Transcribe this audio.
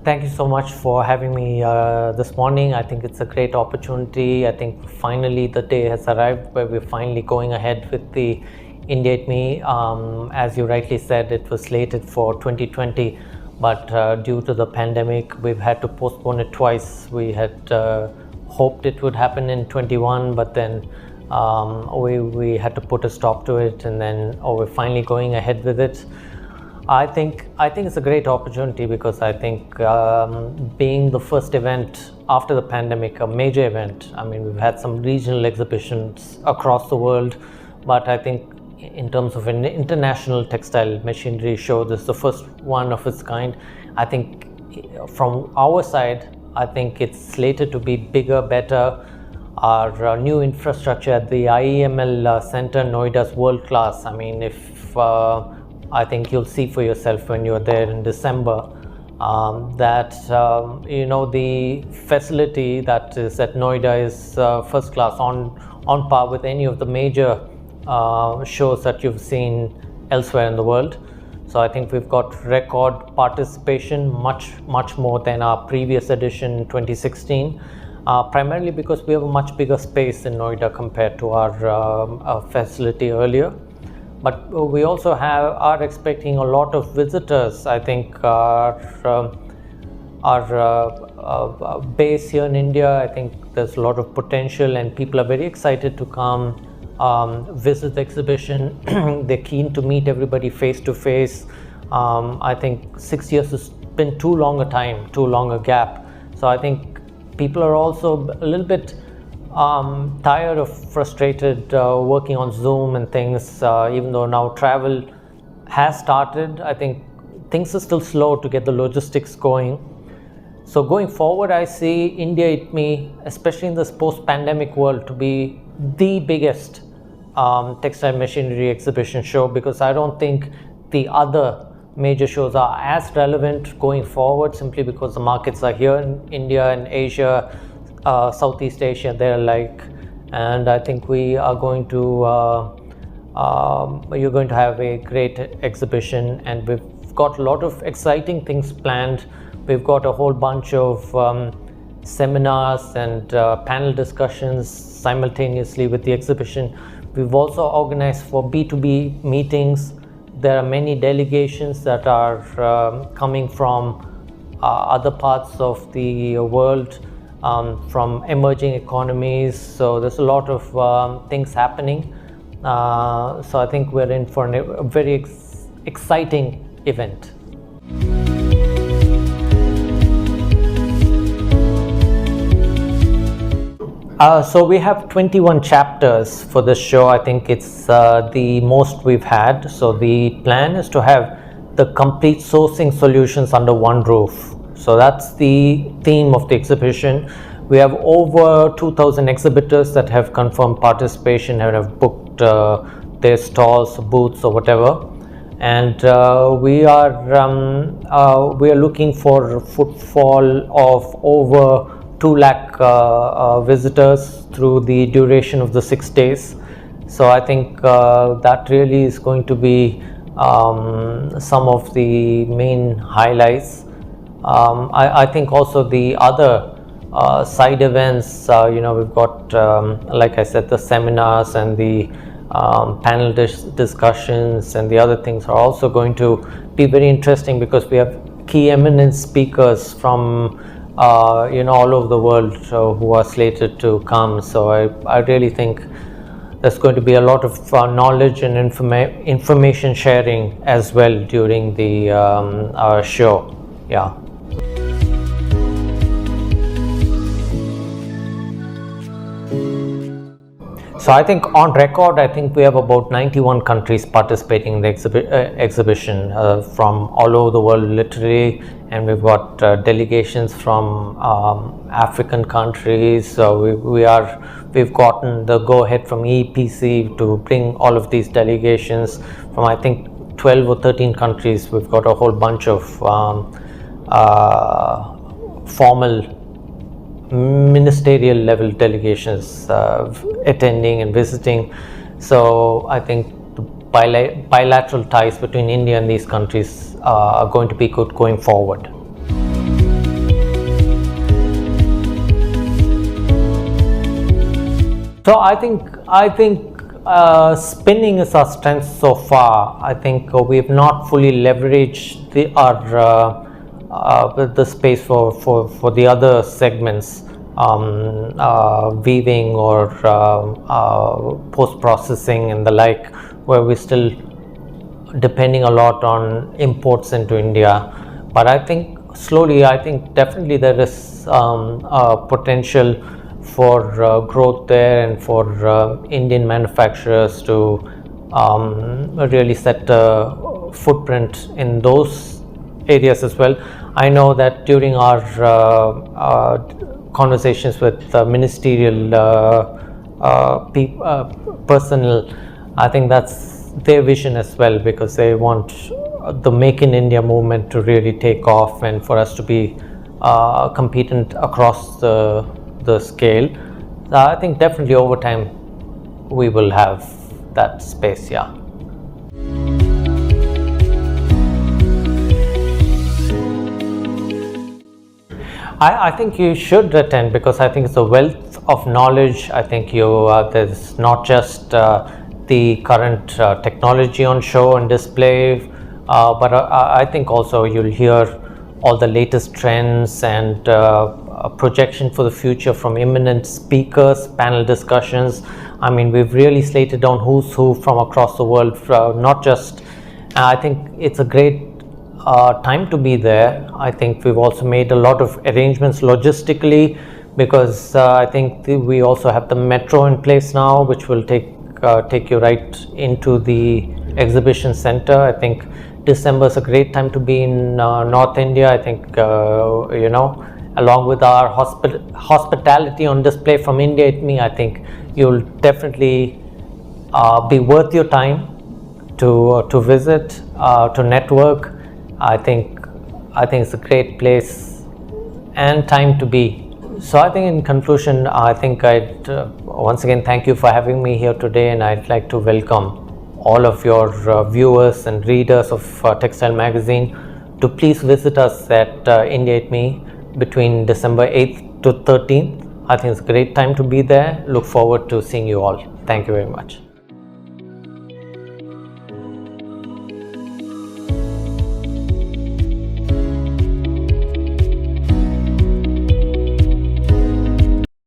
Thank you so much for having me this morning. I think it's a great opportunity. I think finally the day has arrived where we're finally going ahead with the India ITME. As you rightly said, it was slated for 2020, but due to the pandemic, we've had to postpone it twice. We had hoped it would happen in 21, but then we had to put a stop to it, and then we're finally going ahead with it. I think it's a great opportunity because I think being the first event after the pandemic, a major event. I mean, we've had some regional exhibitions across the world, but I think in terms of an international textile machinery show, this is the first one of its kind. I think from our side, I think it's slated to be bigger, better. Our new infrastructure at the IEML Center, Noida, is world class. I mean, I think you'll see for yourself when you're there in December that the facility that is at Noida is first class, on par with any of the major shows that you've seen elsewhere in the world. So I think we've got record participation, much more than our previous edition in 2016, primarily because we have a much bigger space in Noida compared to our facility earlier. But we also are expecting a lot of visitors. I think our base here in India, I think there's a lot of potential and people are very excited to come visit the exhibition. They're keen to meet everybody face to face. I think 6 years has been too long a time, too long a gap. So I think people are also a little bit tired of frustrated working on Zoom and things, even though now travel has started. I think things are still slow to get the logistics going. So going forward, I see India ITME, especially in this post-pandemic world, to be the biggest textile machinery exhibition show, because I don't think the other major shows are as relevant going forward, simply because the markets are here in India and Asia, Southeast Asia, they're alike. And I think we are going to you're going to have a great exhibition, and we've got a lot of exciting things planned. We've got a whole bunch of seminars and panel discussions simultaneously with the exhibition. We've also organized for B2B meetings. There are many delegations that are coming from other parts of the world, from emerging economies. So there's a lot of things happening. So I think we're in for a very exciting event. So we have 21 chapters for this show. I think it's the most we've had. So the plan is to have the complete sourcing solutions under one roof. So that's the theme of the exhibition. We have over 2,000 exhibitors that have confirmed participation and have booked their stalls, booths, or whatever. And we are looking for a footfall of over 2 lakh visitors through the duration of the 6 days. So I think that really is going to be some of the main highlights. I think also the other side events, we've got, like I said, the seminars and the panel discussions and the other things are also going to be very interesting, because we have key eminent speakers from all over the world who are slated to come. So I really think there's going to be a lot of knowledge and information sharing as well during the show. Yeah. So I think on record, I think we have about 91 countries participating in the exhibition from all over the world, literally, and we've got delegations from African countries. So we've gotten the go-ahead from EPC to bring all of these delegations from, I think, 12 or 13 countries. We've got a whole bunch of formal ministerial level delegations attending and visiting. So I think the bilateral ties between India and these countries are going to be good going forward. So I think spinning is our strength so far. I think we've not fully leveraged the space for the other segments, weaving or post processing and the like, where we're still depending a lot on imports into India. But I think slowly, I think definitely there is potential for growth there, and for Indian manufacturers to really set a footprint in those areas as well. I know that during our conversations with ministerial personnel, I think that's their vision as well, because they want the Make in India movement to really take off and for us to be competent across the scale. I think definitely over time we will have that space, yeah. I think you should attend, because I think it's a wealth of knowledge. I think there's not just the current technology on show and display, but I think also you'll hear all the latest trends and projection for the future from eminent speakers, panel discussions. I mean, we've really slated down who's who from across the world, not just, I think it's a great time to be there. I think we've also made a lot of arrangements logistically, because I think we also have the metro in place now, which will take you right into the exhibition center. I think December is a great time to be in North India. I think along with our hospitality on display from India ITME, I think you'll definitely be worth your time to visit, to network. I think it's a great place and time to be. So I think in conclusion, I think I'd once again thank you for having me here today, and I'd like to welcome all of your viewers and readers of Textile Magazine to please visit us at India ITME between December 8th to 13th. I think it's a great time to be there. Look forward to seeing you all. Thank you very much.